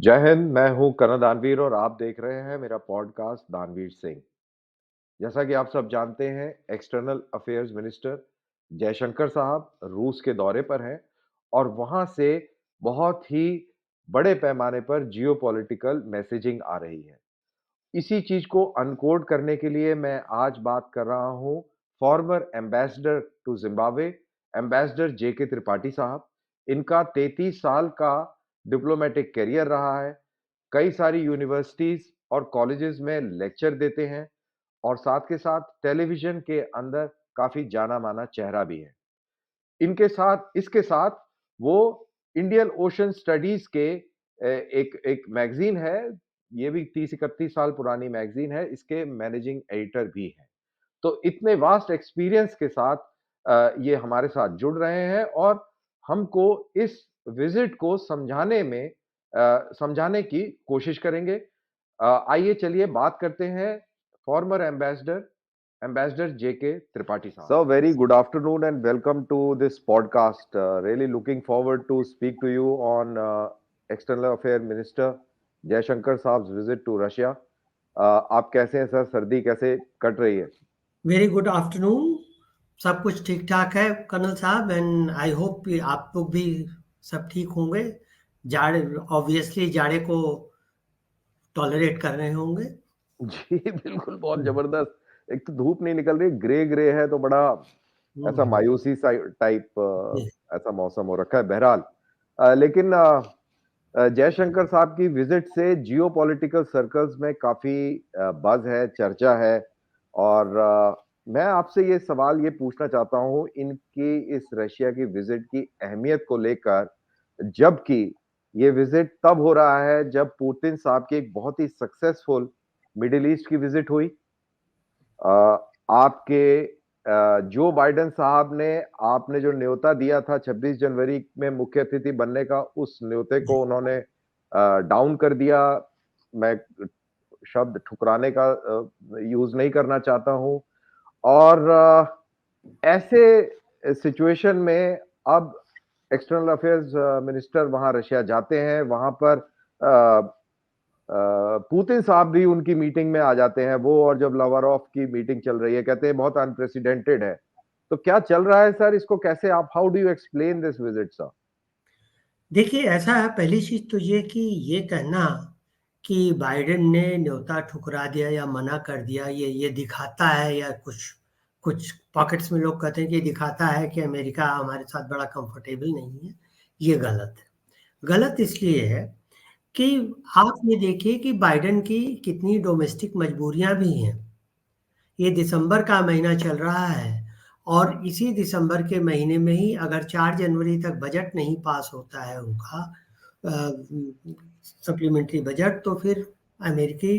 जय हिंद, मैं हूँ कर्नल दानवीर और आप देख रहे हैं मेरा पॉडकास्ट दानवीर सिंह। जैसा कि आप सब जानते हैं, एक्सटर्नल अफेयर्स मिनिस्टर जयशंकर साहब रूस के दौरे पर हैं और वहाँ से बहुत ही बड़े पैमाने पर जियोपॉलिटिकल मैसेजिंग आ रही है। इसी चीज़ को अनकोड करने के लिए मैं आज बात कर रहा हूँ former ambassador to Zimbabwe, ambassador JK Tripathi sahab. इनका 33 साल का डिप्लोमैटिक करियर रहा है। कई सारी यूनिवर्सिटीज़ और कॉलेजेस में लेक्चर देते हैं और साथ के साथ टेलीविज़न के अंदर काफ़ी जाना-माना चेहरा भी है। इनके साथ इसके साथ वो इंडियन ओशन स्टडीज़ के एक एक मैगज़ीन है, ये भी 30-31 साल पुरानी मैगज़ीन है, इसके मैनेजिंग एडिटर भी हैं। तो इतने वास्ट एक्सपीरियंस के साथ ये हमारे साथ जुड़ रहे हैं और हमको इस विज़िट को समझाने की कोशिश करेंगे। आइए चलिए बात करते हैं फॉर्मर एम्बेसडर जेके त्रिपाठी साहब। Sir, very good afternoon and welcome to this podcast. Really looking forward to speak to you on External Affairs Minister Jaishankar साहब visit to Russia. आप कैसे हैं सर? सर्दी कैसे कट रही है? Very good afternoon. सब कुछ ठीक ठाक है कर्नल साहब, एंड आई होप कि आप लोग भी सब ठीक होंगे। जाड़े ऑब्वियसली जाड़े को टॉलरेट कर रहे होंगे। जी, बिल्कुल बहुत ज़बरदस्त। एक तो धूप नहीं निकल रही, ग्रे-ग्रे है तो बड़ा ऐसा हम्म, मायूसी सा टाइप जी। ऐसा मौसम हो रखा है। बहरहाल लेकिन जयशंकर साहब की विज़िट से जियोपॉलिटिकल सर्कल्स में काफ़ी बज़ है, चर्चा है और मैं आपसे ये सवाल ये पूछना चाहता हूँ इनकी इस रशिया की विज़िट की अहमियत को लेकर, जबकि ये विज़िट तब हो रहा है जब पुतिन साहब की एक बहुत ही सक्सेसफुल मिडल ईस्ट की विज़िट हुई। आपके जो बाइडेन साहब ने आपने जो न्योता दिया था 26 जनवरी में मुख्य अतिथि बनने का, उस न्योते को उन्होंने डाउन कर दिया। मैं शब्द ठुकराने का यूज़ नहीं करना चाहता हूँ और ऐसे सिचुएशन में अब एक्सटर्नल अफेयर्स मिनिस्टर वहाँ रशिया जाते हैं, वहाँ पर पुतिन साहब भी उनकी मीटिंग में आ जाते हैं, वो और जब लावारोव की मीटिंग चल रही है, कहते हैं बहुत अनप्रेसिडेंटेड है। तो क्या चल रहा है सर? इसको कैसे आप how do you explain this visit sir? देखिए, ऐसा है, पहली चीज तो ये कि ये कहना कि बाइडेन ने न्योता ठुकरा दिया या मना कर दिया, ये दिखाता है, या कुछ कुछ पॉकेट्स में लोग कहते हैं कि दिखाता है कि अमेरिका हमारे साथ बड़ा कंफर्टेबल नहीं है। ये गलत है। गलत इसलिए है कि आप ये देखिए कि बाइडेन की कितनी डोमेस्टिक मजबूरियां भी हैं। ये दिसंबर का महीना चल रहा है और इसी दिसंबर के महीने में ही अगर 4 जनवरी तक बजट नहीं पास होता है उनका, सप्लीमेंट्री बजट, तो फिर अमेरिकी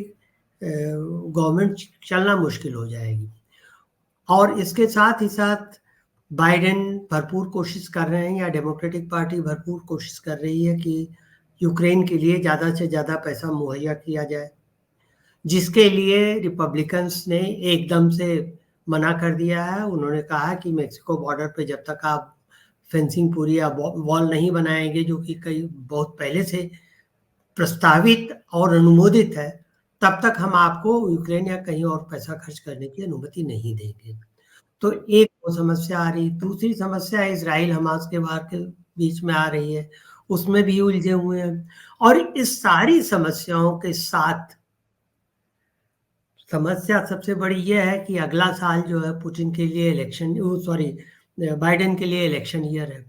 गवर्नमेंट चलना मुश्किल हो जाएगी। और इसके साथ ही साथ बाइडेन भरपूर कोशिश कर रहे हैं, या डेमोक्रेटिक पार्टी भरपूर कोशिश कर रही है कि यूक्रेन के लिए ज़्यादा से ज़्यादा पैसा मुहैया किया जाए, जिसके लिए रिपब्लिकन्स ने एकदम से मना कर दिया है। उन्होंने कहा कि मेक्सिको बॉर्डर पे जब तक आप फेंसिंग पूरी या वॉल नहीं बनाएंगे, जो कि कई बहुत पहले से प्रस्तावित और अनुमोदित है, तब तक हम आपको यूक्रेन या कहीं और पैसा खर्च करने की अनुमति नहीं देंगे। तो एक वो समस्या आ रही। दूसरी समस्या इजराइल हमास के वार के बीच में आ रही है, उसमें भी उलझे हुए हैं। और इस सारी समस्याओं के साथ समस्या सबसे बड़ी ये है कि अगला साल जो है पुतिन के लिए इलेक्शन, सॉरी, बाइडेन के लिए इलेक्शन ईयर है।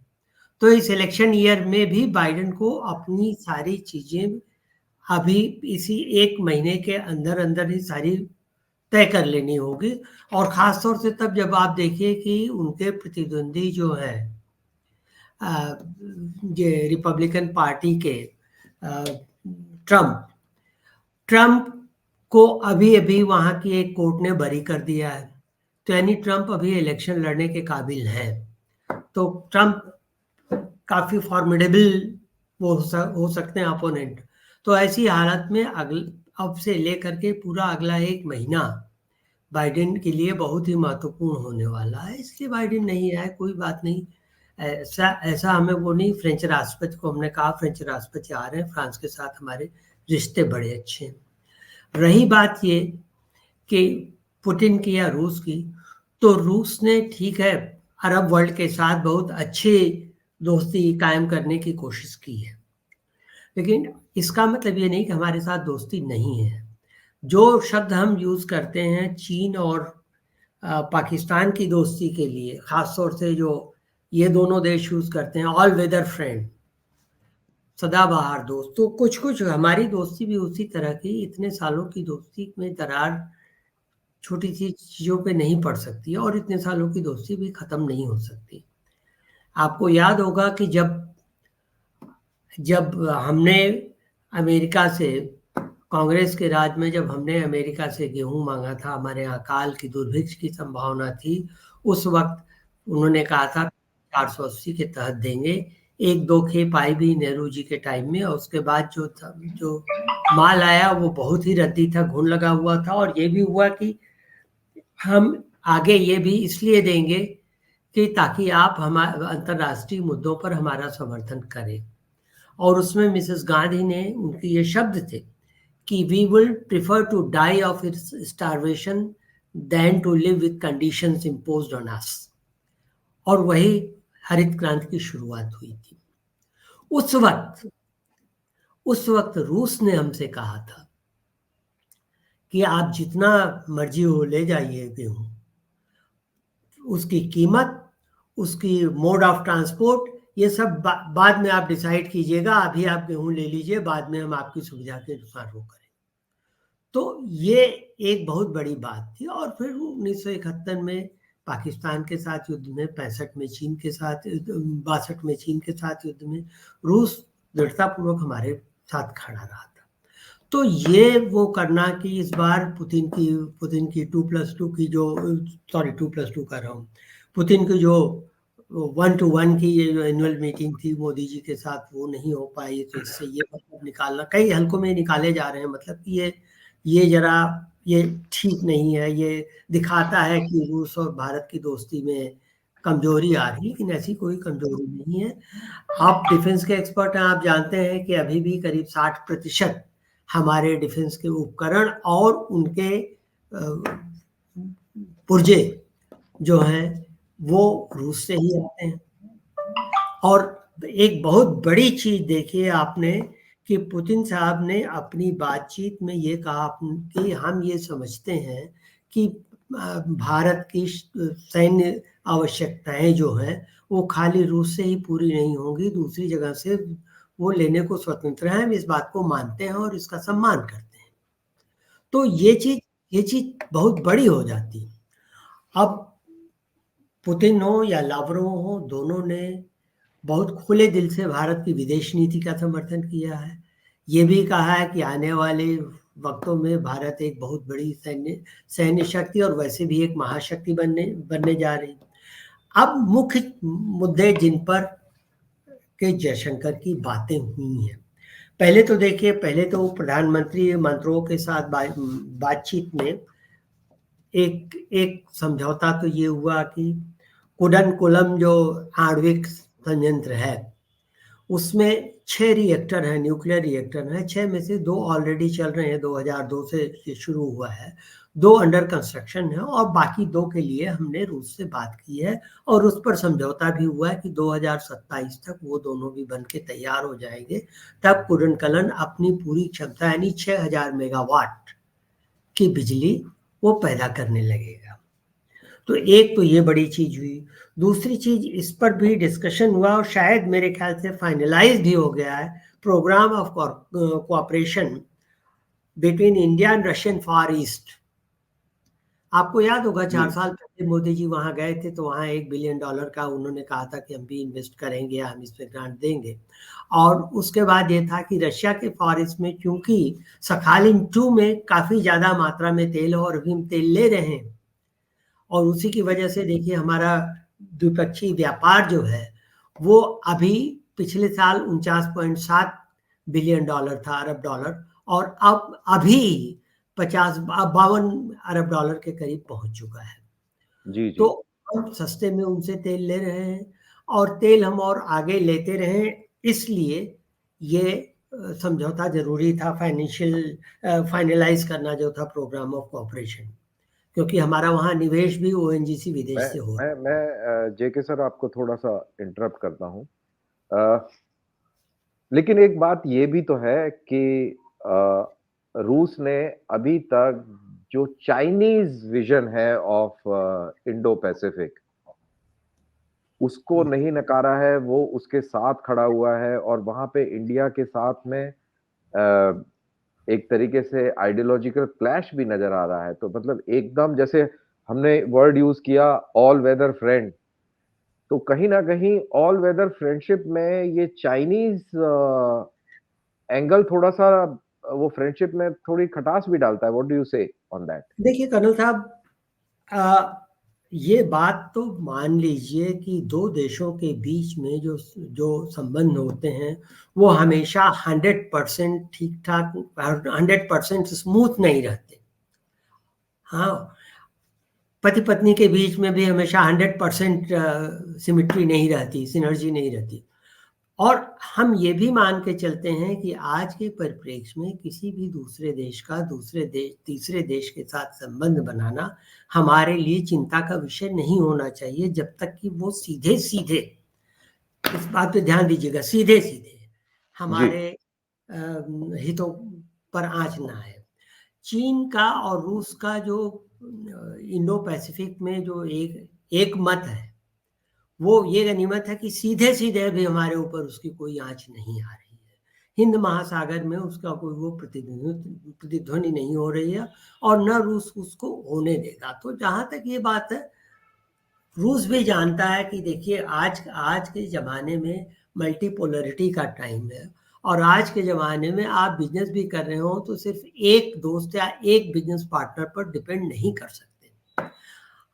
तो इस इलेक्शन ईयर में भी बाइडेन को अपनी सारी चीजें अभी इसी एक महीने के अंदर अंदर ही सारी तय कर लेनी होगी। और खास तौर से तब जब आप देखिए कि उनके प्रतिद्वंदी जो है ये रिपब्लिकन पार्टी के ट्रम्प ट्रम्प को अभी अभी वहां की एक कोर्ट ने बरी कर दिया है। तो यानी ट्रम्प अभी इलेक्शन लड़ने के काबिल है। तो ट्रम्प काफी फॉर्मिडेबल वो हो सकते हैं अपोनेंट। तो ऐसी हालत में अब से लेकर के पूरा अगला एक महीना बाइडेन के लिए बहुत ही महत्वपूर्ण होने वाला है। इसलिए बाइडेन नहीं आए, कोई बात नहीं। ऐसा ऐसा हमें वो नहीं, फ्रेंच राष्ट्रपति को हमने कहा फ्रेंच राष्ट्रपति आ रहे हैं, फ्रांस के साथ हमारे रिश्ते बड़े अच्छे हैं। रही बात ये कि पुतिन की या रूस की, तो रूस ने ठीक है अरब वर्ल्ड के साथ बहुत अच्छी दोस्ती कायम करने की कोशिश की है, लेकिन इसका मतलब ये नहीं कि हमारे साथ दोस्ती नहीं है। जो शब्द हम यूज करते हैं चीन और पाकिस्तान की दोस्ती के लिए, खासतौर से जो ये दोनों देश यूज करते हैं, ऑल वेदर फ्रेंड, सदाबहार दोस्त, तो कुछ कुछ हमारी दोस्ती भी उसी तरह की, इतने सालों की दोस्ती में दरार छोटी सी चीजों पे नहीं पड़ सकती है, और इतने सालों की दोस्ती भी खत्म नहीं हो सकती। आपको याद होगा कि जब जब हमने अमेरिका से, कांग्रेस के राज में जब हमने अमेरिका से गेहूं मांगा था, हमारे यहाँ काल की दुर्भिक्ष की संभावना थी, उस वक्त उन्होंने कहा था 480 के तहत देंगे। एक दो खेप आई भी नेहरू जी के टाइम में, और उसके बाद जो माल आया वो बहुत ही रद्दी था, घुन लगा हुआ था। और ये भी हुआ कि हम आगे ये भी इसलिए देंगे कि ताकि आप हमारे अंतर्राष्ट्रीय मुद्दों पर हमारा समर्थन करें। और उसमें मिसेस गांधी ने, उनके ये शब्द थे कि we will prefer to die of starvation than to live with conditions imposed on us. और वही हरित क्रांति की शुरुआत हुई थी। उस वक्त रूस ने हमसे कहा था कि आप जितना मर्जी हो ले जाइए गेहूं, उसकी कीमत, उसकी मोड ऑफ ट्रांसपोर्ट, ये सब बाद में आप डिसाइड कीजिएगा, अभी आप गेहूं ले लीजिए, बाद में हम आपकी सुविधा के अनुसार वो करें। तो ये एक बहुत बड़ी बात थी। और फिर 1971 में पाकिस्तान के साथ युद्ध में, 65 में चीन के साथ, 62 में चीन के साथ युद्ध में रूस दृढ़तापूर्वक हमारे साथ खड़ा रहा था। तो ये वो करना कि इस बार पुतिन की 2+2 की जो, सॉरी 2+2 कर रहा हूँ, पुतिन की जो 1-to-1 की ये जो एनुअल मीटिंग थी मोदी जी के साथ, वो नहीं हो पाई, तो इससे ये मतलब निकालना, कई हलकों में निकाले जा रहे हैं, मतलब कि ये जरा ये ठीक नहीं है, ये दिखाता है कि रूस और भारत की दोस्ती में कमजोरी आ रही, लेकिन ऐसी कोई कमजोरी नहीं है। आप डिफेंस के एक्सपर्ट हैं, आप जानते हैं कि अभी भी करीब 60% हमारे डिफेंस के उपकरण और उनके पुर्जे जो हैं वो रूस से ही आते हैं। और एक बहुत बड़ी चीज देखिए आपने कि पुतिन साहब ने अपनी बातचीत में ये कहा कि हम ये समझते हैं कि भारत की सैन्य आवश्यकताएं जो हैं वो खाली रूस से ही पूरी नहीं होंगी, दूसरी जगह से वो लेने को स्वतंत्र हैं, हम इस बात को मानते हैं और इसका सम्मान करते हैं। तो ये चीज बहुत बड़ी हो जाती है। अब पुतिन हो या लावरोव हो, दोनों ने बहुत खुले दिल से भारत की विदेश नीति का समर्थन किया है। ये भी कहा है कि आने वाले वक्तों में भारत एक बहुत बड़ी सैन्य शक्ति और वैसे भी एक महाशक्ति बनने जा रही। अब मुख्य मुद्दे जिन पर के जयशंकर की बातें हुई हैं, पहले तो देखिए, पहले तो प्रधानमंत्री मंत्रियों के साथ बातचीत में एक समझौता तो ये हुआ कि कुडनकुलम जो आणविक संयंत्र है उसमें 6 रिएक्टर हैं, न्यूक्लियर रिएक्टर हैं। 6 में से 2 ऑलरेडी चल रहे हैं, 2002 से ये शुरू हुआ है, 2 अंडर कंस्ट्रक्शन है, और बाकी 2 के लिए हमने रूस से बात की है और उस पर समझौता भी हुआ है कि 2027 तक वो दोनों भी बन के तैयार हो जाएंगे। तब कुडनकुलम अपनी पूरी क्षमता यानी 6000 मेगावाट की बिजली वो पैदा करने लगेगा। तो एक तो ये बड़ी चीज हुई। दूसरी चीज, इस पर भी डिस्कशन हुआ और शायद मेरे ख्याल से फाइनलाइज भी हो गया है, program of cooperation between India and Russian far east. आपको याद होगा 4 साल पहले मोदी जी वहां गए थे, तो वहां $1 बिलियन का उन्होंने कहा था कि हम भी इन्वेस्ट करेंगे, हम इसमें ग्रांट देंगे। और उसके बाद ये था कि रशिया के फार ईस्ट में, क्योंकि सखालिन 2 में काफी ज्यादा मात्रा में तेल है और अभी हम तेल ले रहे हैं, और उसी की वजह से देखिए हमारा द्विपक्षीय व्यापार जो है वो अभी पिछले साल 49.7 बिलियन डॉलर था, अरब डॉलर, और अब अभी 52 अरब डॉलर के करीब पहुंच चुका है। जी, तो जी। हम सस्ते में उनसे तेल ले रहे हैं। और तेल हम और आगे लेते रहें, इसलिए ये समझौता ज़रूरी था, फाइनलाइज़ करना जो था प्रोग्राम ऑफ कोऑपरेशन, क्योंकि हमारा वहाँ निवेश भी ओएनजीसी विदेश से हो रहा है। मैं जेके सर आपको थोड़ा-सा इंटरप्ट करता हूँ। अ, लेकिन एक बात ये भी तो है कि रूस ने अभी तक जो चाइनीज़ विज़न है ऑफ इंडो पैसिफिक उसको हुँ। नहीं नकारा है, वो उसके साथ खड़ा हुआ है और वहाँ पे इंडिया के साथ में एक तरीके से आइडियोलॉजिकल क्लैश भी नज़र आ रहा है। तो मतलब एकदम जैसे हमने वर्ड यूज़ किया ऑल वेदर फ्रेंड, तो कहीं न कहीं ऑल वेदर फ्रेंडशिप में ये चाइनीज़ एंगल थोड़ा-सा वो फ्रेंडशिप में थोड़ी खटास भी डालता है। व्हाट डू यू से ऑन दैट? देखिए कर्नल साहब, अ, ये बात तो मान लीजिए कि 2 देशों के बीच में जो जो संबंध होते हैं, वो हमेशा 100% ठीक-ठाक, 100% स्मूथ नहीं रहते। हाँ, पति-पत्नी के बीच में भी हमेशा 100% सिमेट्री नहीं रहती, सिनर्जी नहीं रहती। और हम ये भी मान के चलते हैं कि आज के परिप्रेक्ष्य में किसी भी दूसरे देश का तीसरे देश के साथ संबंध बनाना हमारे लिए चिंता का विषय नहीं होना चाहिए, जब तक कि वो सीधे-सीधे, इस बात पे ध्यान दीजिएगा, सीधे-सीधे जी, हमारे हितों पर आँच ना आए। चीन का और रूस का जो इंडो पैसिफिक में जो एक एक मत है, वो ये गनीमत है कि सीधे-सीधे भी हमारे ऊपर उसकी कोई आँच नहीं आ रही है। हिंद महासागर में उसका कोई वो प्रतिध्वनि नहीं हो रही है, और न रूस उसको होने देगा। तो जहाँ तक ये बात है, रूस भी जानता है कि देखिए आज आज के ज़माने में मल्टीपोलैरिटी का टाइम है, और आज के ज़माने में आप बिज़नेस भी कर रहे हो तो सिर्फ़ एक दोस्त या एक बिज़नेस पार्टनर पर डिपेंड नहीं कर सकते।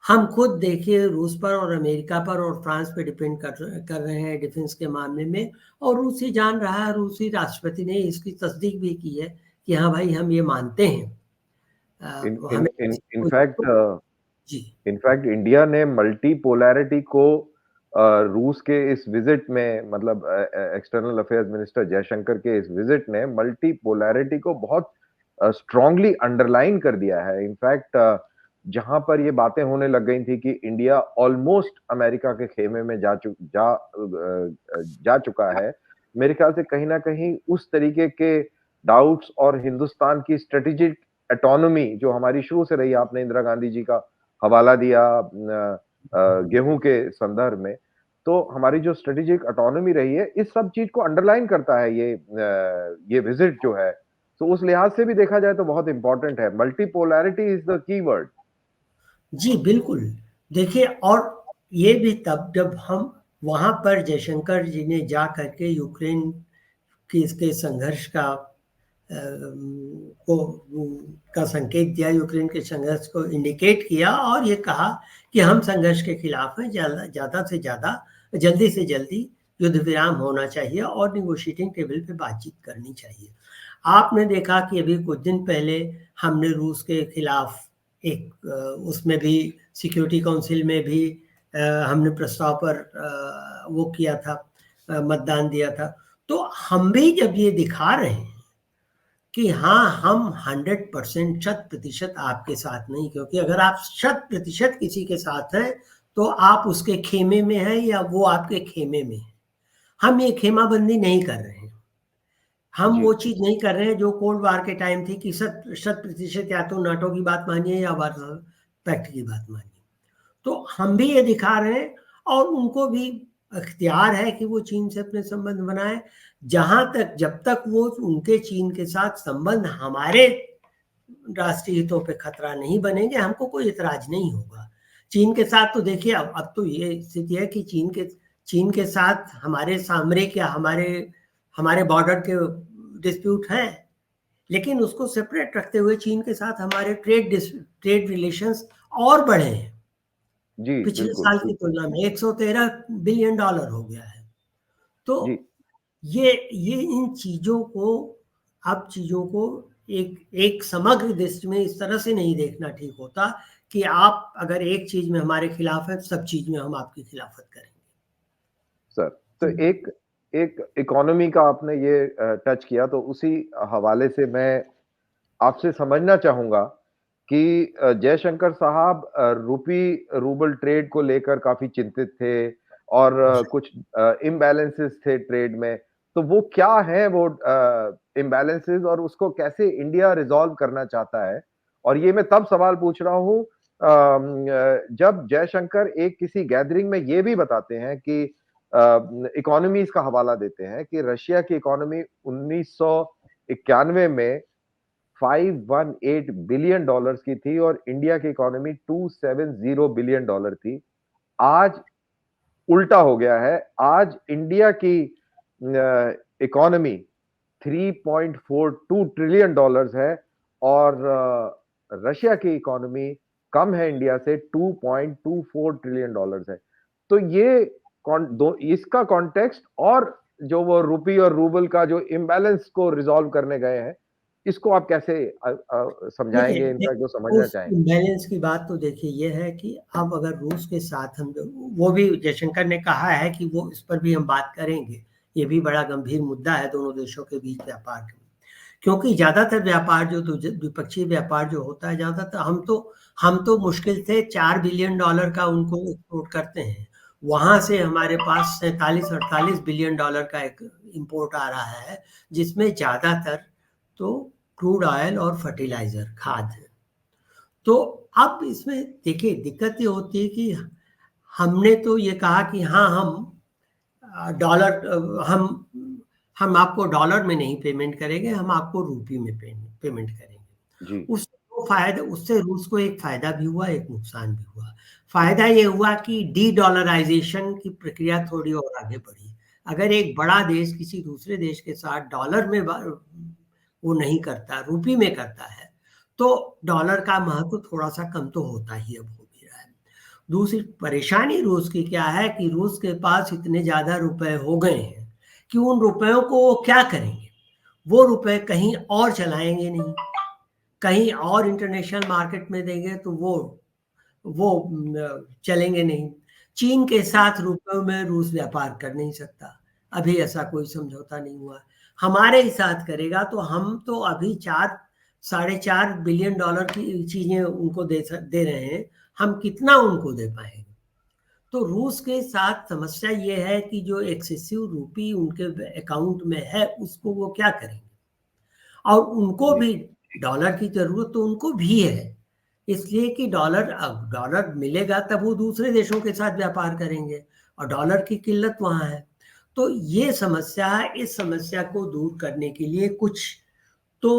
हम खुद देखिए रूस पर और अमेरिका पर और फ्रांस पे डिपेंड कर रहे हैं डिफेंस के मामले में, और रूस ही जान रहा है, रूसी राष्ट्रपति ने इसकी तस्दीक भी की है कि हाँ भाई, हम ये मानते हैं। इन इन हमें इन कोई- जी। इनफैक्ट इंडिया ने मल्टीपोलैरिटी को रूस के इस विजिट में मतलब एक्सटर्नल अफेयर्स मिनिस्टर जयशंकर के इस विजिट ने मल्टीपोलैरिटी को बहुत स्ट्रांगली अंडरलाइन कर दिया है। इनफैक्ट जहां पर ये बातें होने लग गई थी कि इंडिया ऑलमोस्ट अमेरिका के खेमे में जा चुका है, मेरे ख्याल से कहीं ना कहीं उस तरीके के डाउट्स और हिंदुस्तान की स्ट्रेटेजिक ऑटोनॉमी जो हमारी शुरू से रही, आपने इंदिरा गांधी जी का हवाला दिया गेहूं के संदर्भ में, तो हमारी जो स्ट्रेटेजिक ऑटोनॉमी रही है, इस सब चीज को अंडरलाइन करता है ये विजिट जो है। तो उस लिहाज से भी देखा जाए तो बहुत इंपॉर्टेंट है। Multipolarity is the key word. जी, बिल्कुल। देखिए, और ये भी तब जब हम वहाँ पर जयशंकर जी ने जा करके यूक्रेन की इसके संघर्ष को का संकेत दिया, यूक्रेन के संघर्ष को इंडिकेट किया, और ये कहा कि हम संघर्ष के खिलाफ हैं, ज़्यादा से ज़्यादा, जल्दी से जल्दी युद्ध विराम होना चाहिए और निगोशिएटिंग टेबल पे बातचीत करनी चाहिए। आपने देखा कि अभी कुछ दिन पहले हमने रूस के खिलाफ एक उसमें भी सिक्योरिटी काउंसिल में भी हमने प्रस्ताव पर वो किया था, मतदान दिया था। तो हम भी जब ये दिखा रहे हैं कि हाँ, हम 100% शत प्रतिशत आपके साथ नहीं, क्योंकि अगर आप शत प्रतिशत किसी के साथ हैं, तो आप उसके खेमे में हैं या वो आपके खेमे में है। हम ये खेमाबंदी नहीं कर रहे हैं। हम जी, वो चीज़ नहीं कर रहे हैं जो कोल्ड वार के टाइम थी कि शत शत प्रतिशत या तो नाटो की बात मानिए या वार्सो पैक्ट की बात मानिए। तो हम भी ये दिखा रहे हैं, और उनको भी इख्तियार है कि वो चीन से अपने संबंध बनाएं। जहां तक, जब तक वो उनके चीन के साथ संबंध हमारे राष्ट्रीय हितों पे खतरा नहीं बनेंगे, हमको कोई इतराज नहीं होगा। चीन के साथ तो देखिए, अब तो ये स्थिति है कि चीन के साथ हमारे सामरिक या हमारे हमारे बॉर्डर के डिस्प्यूट है, लेकिन उसको सेपरेट रखते हुए चीन के साथ हमारे ट्रेड रिलेशंस और बढ़े हैं। जी, पिछले बिल्कुल, साल की बिल्कुल। तुलना में $113 बिलियन हो गया है। तो जी, ये इन चीज़ों को एक एक समग्र दृष्टि में इस तरह से नहीं देखना ठीक होता कि आप अगर एक चीज़ में हमारे खिलाफ हैं, तो सब चीज़ में हम आपकी खिलाफत करेंगे। सर, तो एक एक इकोनॉमी का आपने ये टच किया, तो उसी हवाले से मैं आपसे समझना चाहूँगा कि जयशंकर साहब रूबल ट्रेड को लेकर काफ़ी चिंतित थे और कुछ इम्बैलेंसेस थे ट्रेड में। तो वो क्या हैं वो इम्बैलेंसेस और उसको कैसे इंडिया रिज़ॉल्व करना चाहता है? और ये मैं तब सवाल पूछ रहा हूँ जब जयशंकर एक किसी गैदरिंग में ये भी बताते हैं कि इकोनॉमीज़ का हवाला देते हैं कि रशिया की इकोनॉमी 1991 में $518 बिलियन की थी और इंडिया की इकोनॉमी $270 बिलियन थी। आज उल्टा हो गया है। आज इंडिया की इकोनॉमी $3.42 ट्रिलियन है और रशिया की इकोनॉमी कम है इंडिया से $2.24 ट्रिलियन है। तो ये इसका कॉन्टेक्स्ट और जो वो रुपी और रूबल का जो इम्बैलेंस को रिज़ॉल्व करने गए हैं, इसको आप कैसे देखिए, समझाएँगे, इनका जो समझना उस चाहेंगे? इम्बैलेंस की बात तो देखिए ये है कि अब अगर रूस के साथ हम वो भी जयशंकर ने कहा है कि वो इस पर भी हम बात करेंगे। ये भी बड़ा गंभीर मुद्दा है दोनों देशों के बीच व्यापार का। क्योंकि ज़्यादातर व्यापार जो द्विपक्षीय व्यापार जो होता है ज़्यादातर हम तो मुश्किल से $4 बिलियन का उनको एक्सपोर्ट करते हैं। वहाँ से हमारे पास 47-48 बिलियन का एक इम्पोर्ट आ रहा है, जिसमें ज़्यादातर तो क्रूड ऑयल और फर्टिलाइज़र, खाद है। तो अब इसमें देखिए दिक्कत ये होती है कि हमने तो ये कहा कि हाँ, डॉलर हम आपको डॉलर में नहीं पेमेंट करेंगे, हम आपको रुपये में पेमेंट करेंगे। जी, उससे रूस को एक फ़ायदा भी हुआ, एक नुकसान भी हुआ। फ़ायदा ये हुआ कि डी-डॉलराइज़ेशन की प्रक्रिया थोड़ी और आगे बढ़ी। अगर एक बड़ा देश किसी दूसरे देश के साथ डॉलर में वो नहीं करता, रुपये में करता है, तो डॉलर का महत्व थोड़ा-सा कम तो होता ही अब हो भी रहा है। दूसरी परेशानी रूस की क्या है कि रूस के पास इतने ज़्यादा रुपए हो गए हैं कि उन रुपयों को वो क्या करेंगे? वो रुपए कहीं और चलाएँगे नहीं, कहीं और इंटरनेशनल मार्केट में देंगे तो वो चलेंगे नहीं। चीन के साथ रुपयों में रूस व्यापार कर नहीं सकता, अभी ऐसा कोई समझौता नहीं हुआ। हमारे ही साथ करेगा तो हम तो अभी 4 साढ़े 4 बिलियन डॉलर की चीज़ें उनको दे रहे हैं, हम कितना उनको दे पाएँगे? तो रूस के साथ समस्या ये है कि जो एक्सेसिव रुपी उनके अकाउंट में है, उसको वो क्या करेंगे? और उनको जी, भी डॉलर की ज़रूरत तो उनको भी है, इसलिए कि डॉलर मिलेगा तब वो दूसरे देशों के साथ व्यापार करेंगे और डॉलर की किल्लत वहाँ है। तो ये समस्या है, इस समस्या को दूर करने के लिए कुछ तो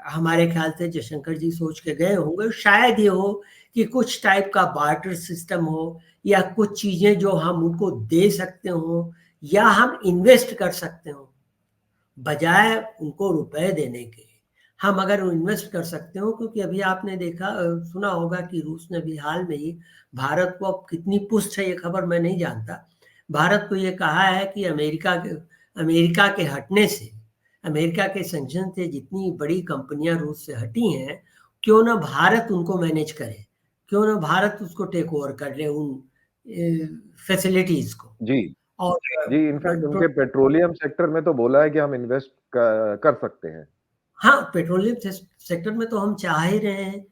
हमारे ख्याल से जयशंकर जी सोच के गए होंगे। शायद ये हो कि कुछ टाइप का बार्टर सिस्टम हो या कुछ चीज़ें जो हम उनको दे सकते हों या हम इन्वेस्ट कर सकते हों। बजाय उनको रुपए देने के, हम अगर इन्वेस्ट कर सकते हो क्योंकि अभी आपने देखा सुना होगा कि रूस ने भी हाल में ही भारत को अब कितनी पुष्ट है ये खबर मैं नहीं जानता। भारत को ये कहा है कि अमेरिका के हटने से, अमेरिका के सैंक्शन से जितनी बड़ी कंपनियां रूस से हटी हैं, क्यों ना भारत उनको मैनेज करे, क्यों ना भारत उसको टेक ओवर कर ले उन फैसिलिटीज को। जी। और जी, इनफैक्ट उनके पेट्रोलियम सेक्टर में तो बोला है कि हम इन्वेस्ट कर सकते हैं। हाँ, पेट्रोलियम सेक्टर में तो हम चाह ही रहे हैं।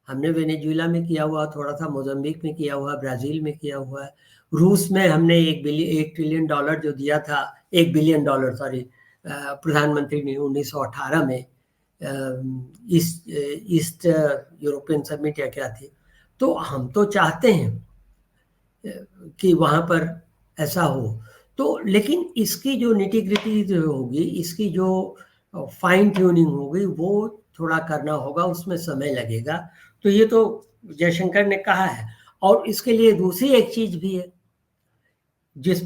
हमने वेनेजुएला में किया हुआ, थोड़ा-सा मोज़ाम्बिक में किया हुआ, ब्राज़ील में किया हुआ है। रूस में हमने 1 ट्रिलियन डॉलर जो दिया था, 1 बिलियन डॉलर सॉरी प्रधानमंत्री ने 1918 में ईस्ट यूरोपियन समिट या क्या थी। तो हम तो चाहते हैं कि वहाँ पर ऐसा हो। तो लेकिन इसकी जो निटी-ग्रिटी जो होगी, इसकी जो फाइन ट्यूनिंग होगी, वो थोड़ा करना होगा, उसमें समय लगेगा। तो ये तो जयशंकर ने कहा है और इसके लिए दूसरी एक चीज़ भी है, जिस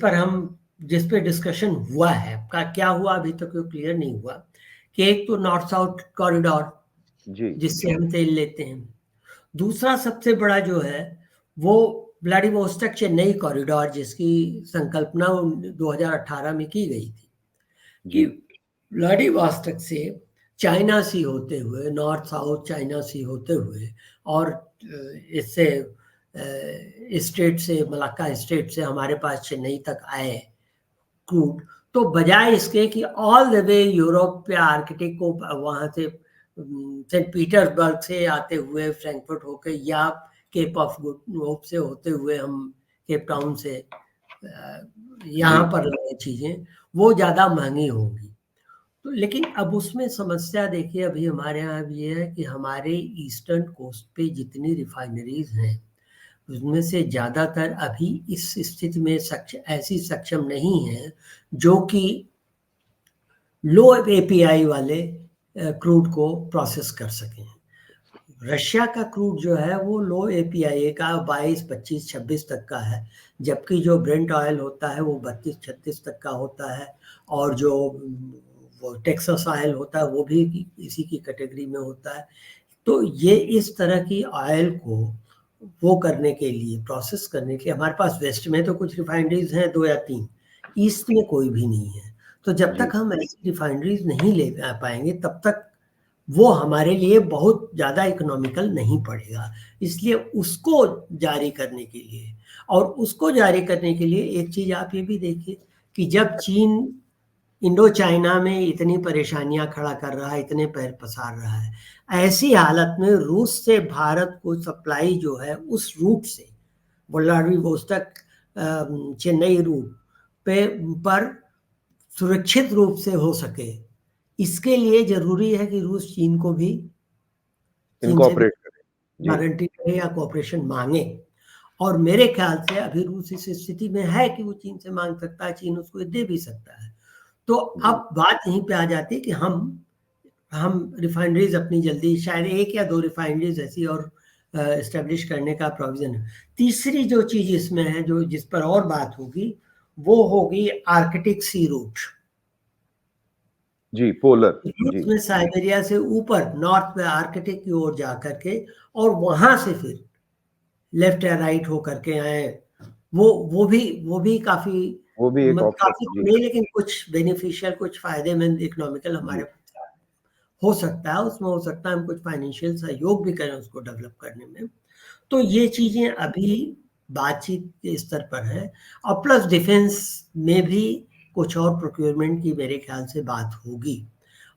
पे डिस्कशन हुआ है, का क्या हुआ अभी तक वो क्लियर नहीं हुआ, कि एक तो नॉर्थ साउथ कॉरिडोर जी, जिससे हम तेल लेते हैं। दूसरा सबसे बड़ा जो है वो व्लादिवोस्टोक चेन्नई कॉरिडोर जिसकी संकल्पना 2018 में की गई थी कि जी, व्लादिवोस्टोक से चाइना सी होते हुए नॉर्थ साउथ चाइना सी होते हुए और इससे स्टेट से, मलाक्का स्टेट से हमारे पास चेन्नई तक आए क्रूड, तो बजाय इसके कि ऑल द वे यूरोप या आर्कटिक को वहाँ से सेंट पीटर्सबर्ग से आते हुए फ्रैंकफर्ट होके या केप ऑफ गुड होप से होते हुए हम केप टाउन से यहाँ पर लगे चीज़ें, वो ज़्यादा महंगी होंगी। तो लेकिन अब उसमें समस्या देखिए अभी हमारे यहाँ अब ये है कि हमारे ईस्टर्न कोस्ट पे जितनी रिफाइनरीज हैं उसमें से ज़्यादातर अभी इस स्थिति में ऐसी सक्षम नहीं है जो कि लो एपीआई वाले क्रूड को प्रोसेस कर सकें। रशिया का क्रूड जो है वो लो एपीआई का 22, 25, 26 तक का है, जबकि जो ब्रेंट ऑयल होता है वो 32, 36 तक का होता है, और जो वो टेक्सास ऑयल होता है वो भी इसी की कैटेगरी में होता है। तो ये इस तरह की ऑयल को वो करने के लिए, प्रोसेस करने के लिए, हमारे पास वेस्ट में तो कुछ रिफाइनरीज हैं 2 या 3, ईस्ट में कोई भी नहीं है। तो जब तक हम ऐसी रिफाइनरीज नहीं ले पाएंगे तब तक वो हमारे लिए बहुत ज़्यादा इकोनॉमिकल नहीं पड़ेगा। इसलिए उसको जारी करने के लिए, और उसको जारी करने के लिए एक चीज़ आप ये भी देखिए कि जब चीन इंडो चाइना में इतनी परेशानियां खड़ा कर रहा है, इतने पैर पसार रहा है, ऐसी हालत में रूस से भारत को सप्लाई जो है उस रूट से, व्लादिवोस्तोक चेन्नई रूट पे पर सुरक्षित रूप से हो सके, इसके लिए जरूरी है कि रूस चीन को भी, चीन से भी इनकॉर्पोरेट करें। गारंटी करे या कोऑपरेशन मांगे। और मेरे ख्याल से अभी रूस इस स्थिति में है कि वो चीन से मांग सकता है, चीन उसको दे भी सकता है। तो अब बात यहीं पे आ जाती है कि हम रिफाइनरीज अपनी जल्दी, शायद 1 या 2 रिफाइनरीज ऐसी और एस्टेब्लिश करने का प्रोविजन है। तीसरी जो चीज इसमें है, जो जिस पर और बात होगी, वो होगी आर्कटिक सी रूट। जी, पोलर जी। में साइबेरिया से ऊपर नॉर्थ में आर्कटिक की ओर जा करके और वहां से फिर लेफ्ट या राइट हो करके आए, वो भी काफी, वो भी एक ऑप्शन काफी जी। नहीं लेकिन कुछ बेनिफिशियल, कुछ फायदेमंद इकोनॉमिकल हमारे हो सकता है, उसमें हो सकता है हम कुछ फाइनेंशियल सहयोग भी करें उसको डेवलप करने में। तो ये चीजें अभी बातचीत के स्तर पर है, और प्लस डिफेंस में भी कुछ और प्रोक्योरमेंट की मेरे ख्याल से बात होगी।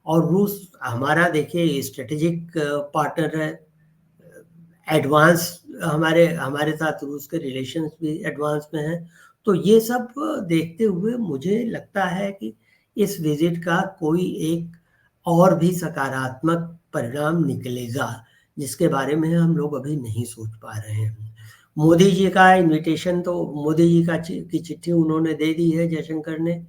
और रूस हमारा देखिए स्ट्रेटेजिक पार्टनर है, एडवांस हमारे हमारे साथ रूस के रिलेशंस भी एडवांस में हैं। तो ये सब देखते हुए मुझे लगता है कि इस विजिट का कोई एक और भी सकारात्मक परिणाम निकलेगा, जिसके बारे में हम लोग अभी नहीं सोच पा रहे हैं। मोदी जी का इनविटेशन, तो मोदी जी की चिट्ठी उन्होंने दे दी है जयशंकर ने,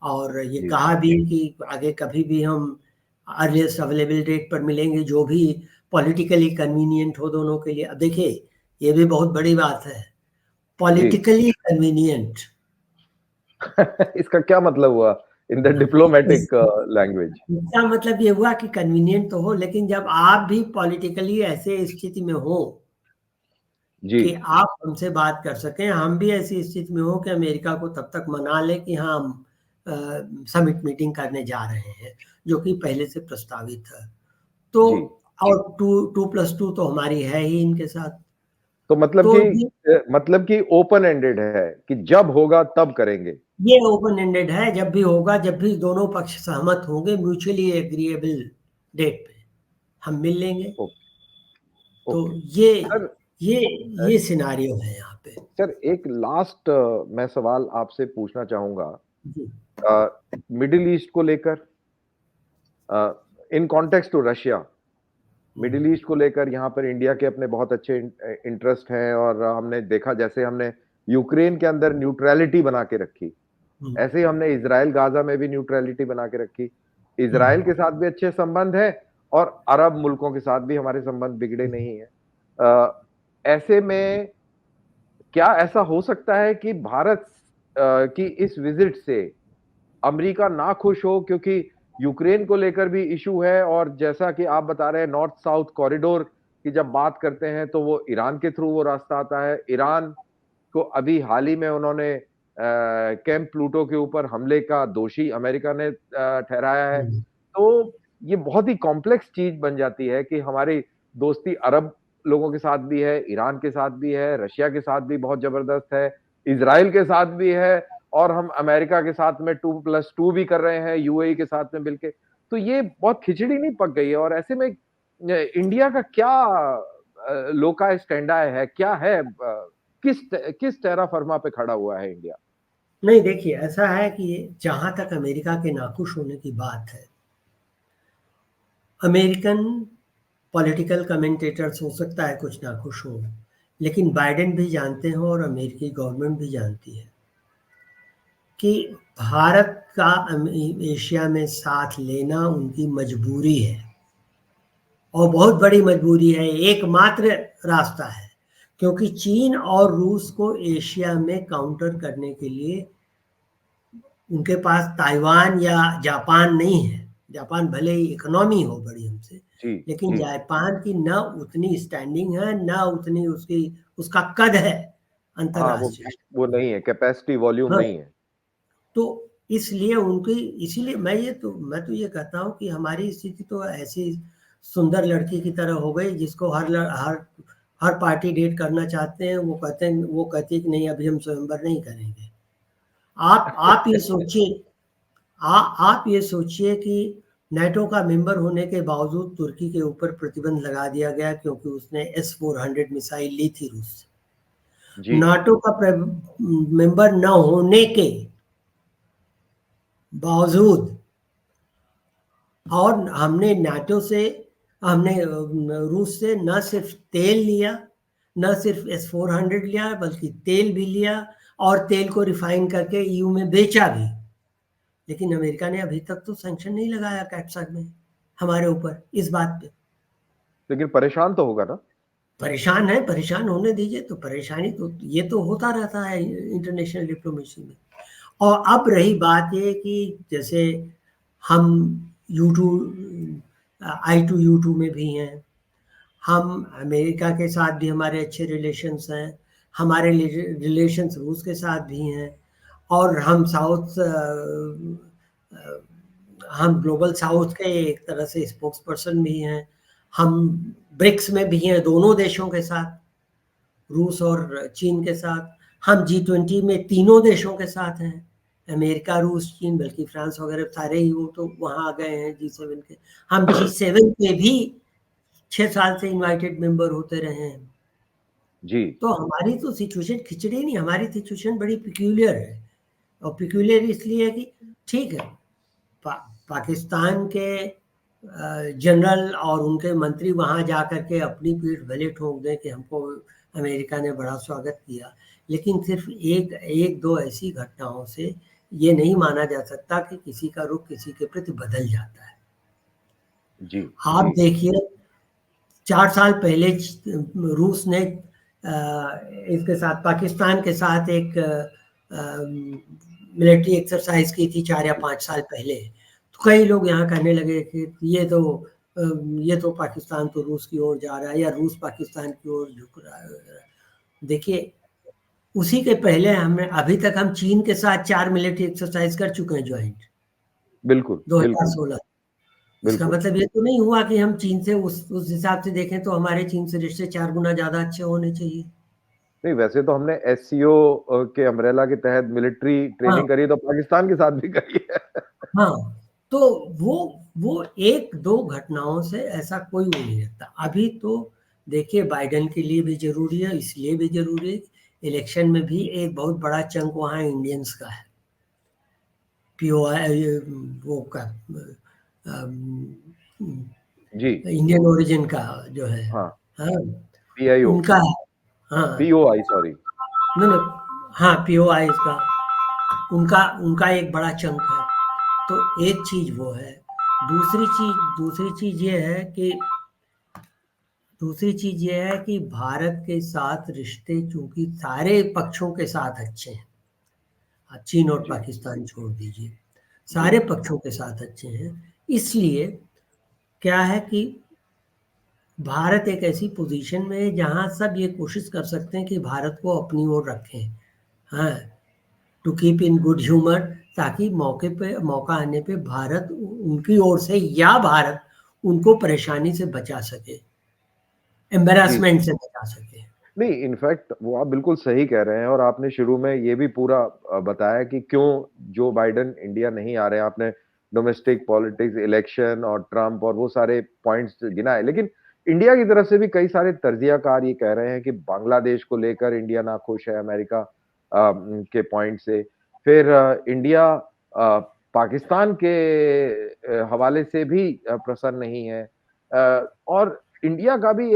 और ये कहा भी कि आगे कभी भी हम अर्लीस्ट अवेलेबल डेट पर मिलेंगे, जो भी पॉलिटिकली कन्वीनियंट हो दोनों के लिए। अब देखिए ये भी बहुत बड़ी बात है, पॉलिटिकली कन्वीनियंट। इसका क्या मतलब हुआ इन द डिप्लोमेटिक लैंग्वेज? इसका मतलब ये हुआ कि कन्वीनियंट तो हो, लेकिन जब आप भी पॉलिटिकली ऐसे स्थिति में हो कि आप हमसे बात कर सकें, हम भी ऐसी स्थिति में हो कि अमेरिका को तब तक मना ले कि हाँ हम समिट मीटिंग करने जा रहे हैं, जो कि पहले से प्रस्तावित है। तो और 2+2 तो हमारी है ही इनके साथ। तो मतलब कि ओपन एंडेड है कि जब होगा तब करेंगे। ये ओपन एंडेड है, जब भी होगा, जब भी दोनों पक्ष सहमत होंगे म्यूचुअली एग्रीएबल डेट पे हम मिल लेंगे। तो ये सिनारियो है यहाँ पे। सर एक लास्ट मैं सवाल आपसे पूछना चाहूंगा मिडिल ईस्ट को लेकर, in context to Russia. Middle east को लेकर यहाँ पर इंडिया के अपने बहुत अच्छे इंटरेस्ट हैं, और हमने देखा जैसे हमने यूक्रेन के अंदर न्यूट्रलिटी बना के रखी, ऐसे ही हमने इजराइल गाजा में भी न्यूट्रलिटी बना के रखी। इजराइल के साथ भी अच्छे संबंध है और अरब मुल्कों के साथ भी हमारे संबंध बिगड़े नहीं है। ऐसे में क्या ऐसा हो सकता है कि भारत की इस विजिट से अमेरिका ना खुश हो, क्योंकि यूक्रेन को लेकर भी इशू है, और जैसा कि आप बता रहे हैं नॉर्थ साउथ कॉरिडोर की जब बात करते हैं तो वो ईरान के थ्रू वो रास्ता आता है। ईरान को अभी हाल ही में उन्होंने कैंप प्लूटो के ऊपर हमले का दोषी अमेरिका ने ठहराया है। तो ये बहुत ही कॉम्प्लेक्स चीज बन जाती है कि हमारी दोस्ती अरब लोगों के साथ भी है, ईरान के साथ भी है, रशिया के साथ भी बहुत ज़बरदस्त है, इज़राइल के साथ भी है और हम अमेरिका के साथ में 2+2 भी कर रहे हैं, यूएई के साथ में मिलके। तो ये बहुत खिचड़ी नहीं पक गई है और ऐसे में इंडिया का क्या लोका स्टैंडर्ड है? क्या है किस टेरा फर्मा पे खड़ा हुआ है इंडिया? नहीं, देखिए ऐसा है कि जहाँ तक अमेरिका के नाखुश होने की बात है, अमेरिकन पॉलिटिकल कमेंटेटर्स हो सकता है कुछ नाखुश हों, लेकिन बाइडेन भी जानते हैं और अमेरिकी गवर्नमेंट भी जानती है कि भारत का एशिया में साथ लेना उनकी मजबूरी है और बहुत बड़ी मजबूरी है, एकमात्र रास्ता है, क्योंकि चीन और रूस को एशिया में काउंटर करने के लिए उनके पास ताइवान या जापान नहीं है। जापान भले ही इकोनॉमी हो बड़ी हमसे, जी, लेकिन जी। जापान की न उतनी स्टैंडिंग है, न उतनी उसका कद है हाँ, अंतर्राष्ट्रीय। वो नहीं है, कैपेसिटी वॉल्यूम हाँ, नहीं है। तो इसलिए उनकी इसीलिए मैं तो ये कहता हूँ कि हमारी स्थिति तो ऐसी सुंदर लड़की की तरह हो गई जिसको हर पार्टी डेट करना चाहते हैं, वो कहती है कि नहीं अभी हम स्वयंवर नहीं करेंगे। आप ये सोचिए, आप ये सोचिए कि नाटो का मेंबर होने के बावजूद तुर्की के ऊपर प्रतिबंध लगा दिया गया क्योंकि उसने S-400 मिसाइल ली थी रूस से। जी, नाटो का मेंबर न होने के बावजूद और हमने रूस से न सिर्फ तेल लिया, न सिर्फ S-400 लिया, बल्कि तेल भी लिया और तेल को रिफाइन करके ईयू में बेचा भी। लेकिन अमेरिका ने अभी तक तो सैंक्शन नहीं लगाया कैप्सा में हमारे ऊपर इस बात पे। लेकिन परेशान तो होगा ना? परेशान है, परेशान होने दीजिए, तो परेशानी तो ये तो होता रहता है इंटरनेशनल डिप्लोमेसी में। और अब रही बात ये कि जैसे हम U2 I2U2 में भी हैं, हम अमेरिका के साथ भी हमारे अच्छे रिलेशंस हैं, हमारे रिलेशंस रूस के साथ भी हैं और हम ग्लोबल साउथ के एक तरह से स्पोक्स पर्सन भी हैं। हम ब्रिक्स में भी हैं दोनों देशों के साथ, रूस और चीन के साथ। हम G20 में तीनों देशों के साथ हैं, अमेरिका, रूस, चीन, बल्कि फ्रांस वगैरह सारे ही वो तो वहाँ आ गए हैं G7 के। हम G7 के भी 6 साल से इनवाइटेड मेंबर होते रहे हैं। जी, तो हमारी तो सिचुएशन खिचड़ी नहीं, हमारी सिचुएशन बड़ी पिक्यूलियर है और पिक्यूलियर इसलिए है कि ठीक है, पा, पाकिस्तान के जनरल और उनके मंत्री वहाँ जा कर के अपनी पीठ भले ठोक दें कि हमको अमेरिका ने बड़ा स्वागत किया, लेकिन सिर्फ एक दो ऐसी घटनाओं से ये नहीं माना जा सकता कि किसी का रुख किसी के प्रति बदल जाता है। जी, आप जी, देखिए 4 साल पहले रूस ने इसके साथ पाकिस्तान के साथ एक मिलिट्री एक्सरसाइज की थी 4 या 5 साल पहले। तो कई लोग यहाँ कहने लगे कि ये तो पाकिस्तान तो रूस की ओर जा रहा है या रूस पाकिस्तान की ओर झुक रहा है। देखिए, उसी के पहले अभी तक हम चीन के साथ 4 मिलिट्री एक्सरसाइज कर चुके हैं ज्वाइंट, बिल्कुल, बिल्कुल, 2016। इसका बिल्कुल। मतलब ये तो नहीं हुआ कि हम चीन से उस हिसाब से देखें तो हमारे चीन से रिश्ते 4 गुना ज़्यादा अच्छे होने चाहिए। नहीं, वैसे तो हमने एससीओ के अम्ब्रेला के तहत मिलिट्री हाँ, ट्रेनिंग करी तो पाकिस्तान के साथ भी करी है। हाँ। तो वो वो 1-2 घटनाओं से ऐसा कोई वो नहीं लगता। अभी तो देखिए बाइडेन के लिए भी ज़रूरी है, इसलिए भी ज़रूरी है, इलेक्शन में भी एक बहुत बड़ा चंक वहाँ इंडियंस का है। पीओआई वो का जी, इंडियन ओरिजिन का जो है, हाँ, हाँ, पीआईओ, उनका है। हाँ, पीओआई सॉरी। नहीं, नहीं, हाँ, पीओआई का उनका उनका एक बड़ा चंक है। तो एक चीज़ वो है। दूसरी चीज़ ये है कि भारत के साथ रिश्ते चूँकि सारे पक्षों के साथ अच्छे हैं। आप चीन और जी, पाकिस्तान छोड़ दीजिए, जी, सारे पक्षों के साथ अच्छे हैं। इसलिए क्या है कि भारत एक ऐसी पोजीशन में है जहाँ सब ये कोशिश कर सकते हैं कि भारत को अपनी ओर रखें। हाँ, to keep in good humour, ताकि मौका आने पे भारत उनकी ओर से या भारत उनको परेशानी से बचा सके। जी। एम्बैरेसमेंट से बचा सके। नहीं, इनफैक्ट वो आप बिल्कुल सही कह रहे हैं और आपने शुरू में ये भी पूरा बताया कि क्यों जो बाइडेन इंडिया नहीं आ रहे हैं। आपने डोमेस्टिक पॉलिटिक्स, इलेक्शन और ट्रम्प और वो सारे पॉइंट्स गिनाए। लेकिन इंडिया की तरफ से भी कई सारे तज्ज़ियाकार ये कह रहे हैं कि बांग्लादेश को लेकर इंडिया नाखुश है अमेरिका के पॉइंट से। फिर इंडिया पाकिस्तान के हवाले से भी प्रसन्न नहीं है। और इंडिया का भी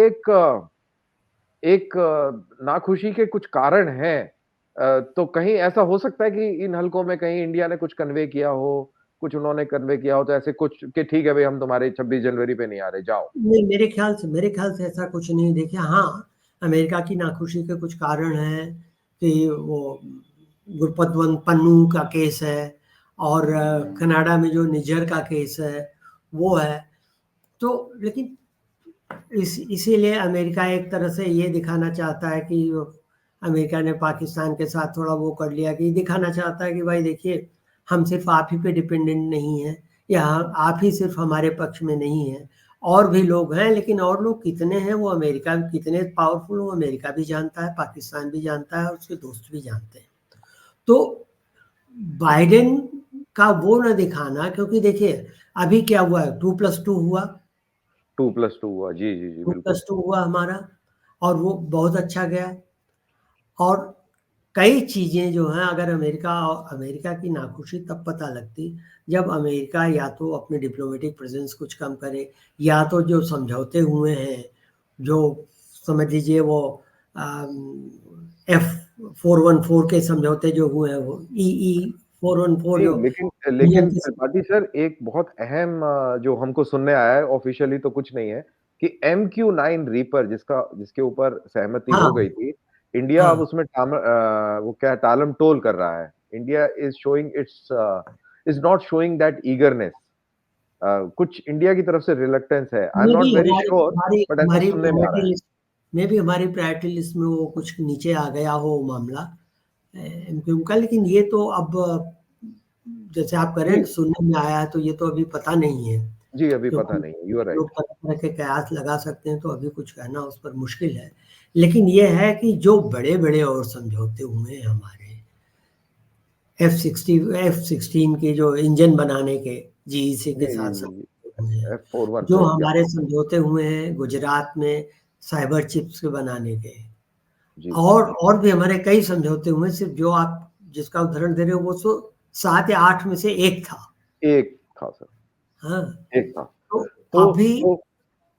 एक नाखुशी के कुछ कारण हैं। तो कहीं ऐसा हो सकता है कि इन हलकों में कहीं इंडिया ने कुछ कन्वे किया हो, कुछ उन्होंने कन्वे किया हो तो ऐसे कुछ कि ठीक है भई हम तुम्हारे 26 जनवरी पे नहीं आ रहे, जाओ। नहीं, मेरे ख़्याल से ऐसा कुछ नहीं। देखिए हाँ, अमेरिका की नाखुशी के कुछ कारण हैं कि वो गुरपतवंत पन्नू का केस है और कनाडा में जो निज्जर का केस है, वो है। तो लेकिन इसीलिए अमेरिका एक तरह से ये दिखाना चाहता है कि अमेरिका ने पाकिस्तान के साथ थोड़ा वो कर लिया कि दिखाना चाहता है कि भाई देखिए, हम सिर्फ़ आप ही पे डिपेंडेंट नहीं हैं या आप ही सिर्फ़ हमारे पक्ष में नहीं हैं, और भी लोग हैं, लेकिन और लोग कितने हैं वो अमेरिका कितने पावरफुल वो अमेरिका भी जानता है, पाकिस्तान भी जानता है और उसके दोस्त भी जानते हैं। तो बाइडेन का वो ना दिखाना, क्योंकि देखिए अभी क्या हुआ है, 2+2 हुआ, 2+2 हुआ। जी, जी, जी, टू बिल्कुल। प्लस टू हुआ हमारा, और वो बहुत अच्छा गया। और कई चीज़ें जो हैं, अगर अमेरिका की नाखुशी तब पता लगती जब अमेरिका या तो अपने डिप्लोमेटिक प्रेजेंस कुछ कम करे, या तो जो समझौते हुए हैं, जो समझ लीजिए वो एफ 414 के समझौते जो हुए हैं, वो ई 414 नहीं, जो लेकिन इंडियन लेकिन के त्रिपाठी सर एक बहुत अहम जो हमको सुनने आया है ऑफ़िशियली तो कुछ नहीं है कि MQ-9 रीपर जिसके ऊपर सहमति हाँ, हो गई थी, इंडिया अब हाँ। उसमें वो क्या है टालम-टोल कर रहा है। India is not showing that eagerness. कुछ इंडिया की तरफ से रिलक्टेंस है। I am may be not very हमारी श्योर हमारी बट ऐसा हमारी सुनने में आ रहा प्रायोरिटी है। लिस्ट में भी हमारी प्रायोरिटी लिस्ट में वो कुछ नीचे आ गया हो मामला एमक्यूएम का, लेकिन ये तो अब जैसे आप कह रहे जी, हैं सुनने में आया है, तो ये तो अभी पता नहीं है, जी, अभी पता क्योंकि नहीं है। यू आर लोग राइट। तरह-तरह के कयास लगा सकते हैं, तो अभी कुछ कहना उस पर मुश्किल है। लेकिन ये है कि जो बड़े-बड़े और समझौते हुए हैं हमारे, F-16 के जो इंजन बनाने के जीईसी जी, के जी, साथ जी, जी। समझौते हुए हैं, जो F414 या हमारे समझौते हुए हैं गुजरात में साइबर चिप्स के बनाने के, जी, और भी हमारे कई समझौते हुए हैं, सिर्फ़ जो आप जिसका उदाहरण दे रहे हो वो 7 या 8 में से 1 था। एक था सर, हाँ, एक था। तो तो अभी तो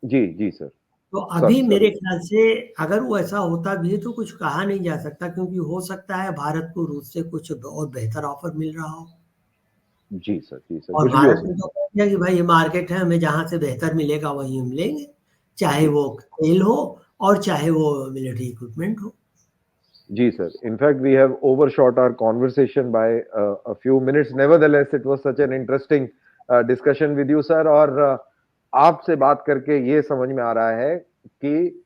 जी, जी सर। तो सर अभी सॉरी। मेरे ख़्याल से अगर वो ऐसा होता भी है तो कुछ कहा नहीं जा सकता, क्योंकि हो सकता है भारत को रूस से कुछ और बेहतर ऑफ़र मिल रहा हो। जी सर, और कुछ भी हो भारत ने सकता तो कह दिया कि भाई ये मार्केट है, हमें जहाँ से बेहतर मिलेगा वहीं हम लेंगे, है। चाहे जी, वो तेल हो और चाहे वो मिलिट्री इक्विपमेंट हो। जी sir. In fact, we have overshot our conversation by a few minutes. Nevertheless, it was such an interesting discussion with you sir और आपसे बात करके ये समझ में आ रहा है कि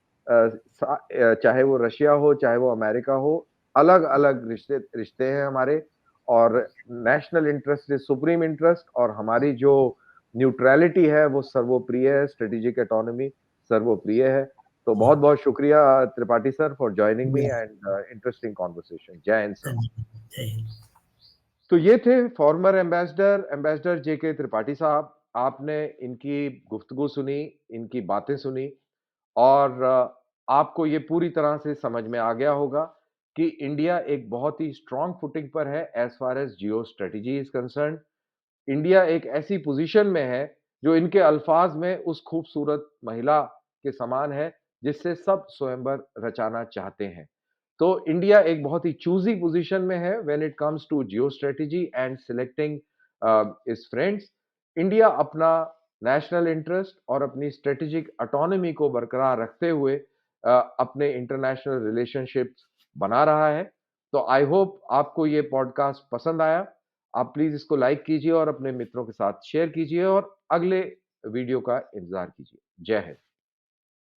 चाहे वो रशिया हो, चाहे वो अमेरिका हो, अलग-अलग रिश्ते रिश्ते हैं हमारे और national interest is supreme interest और हमारी जो न्यूट्रैलिटी है वो सर्वोप्रिय है, स्ट्रैटेजिक ऑटोनॉमी सर्वोप्रिय है। तो जी, बहुत-बहुत शुक्रिया Tripathi sir for joining me जी, एंड इंटरेस्टिंग कन्वर्सेशन। जय हिंद हाँ सर। जी, जय हिंद। तो ये थे फॉर्मर एम्बेसडर जेके त्रिपाठी साहब। आपने इनकी गुफ्तगू सुनी, इनकी बातें सुनी और आपको ये पूरी तरह से समझ में आ गया होगा कि इंडिया एक बहुत ही स्ट्रॉन्ग फुटिंग पर है as far as Jio strategy is concerned. India एक ऐसी पोजीशन में है जो इनके अल्फाज में उस खूबसूरत महिला के समान है जिससे सब स्वयंवर रचाना चाहते हैं। तो इंडिया एक बहुत ही चूज़ी पोजीशन में है when it comes to geo strategy and selecting its friends. India अपना नेशनल इंटरेस्ट और अपनी स्ट्रैटेजिक ऑटोनॉमी को बरकरार रखते हुए अपने इंटरनेशनल रिलेशनशिप्स बना रहा है। तो आई होप आपको ये पॉडकास्ट पसंद आया। आप प्लीज़ इसको लाइक कीजिए और अपने मित्रों के साथ शेयर कीजिए और अगले वीडियो का इंतज़ार कीजिए। जय हिंद।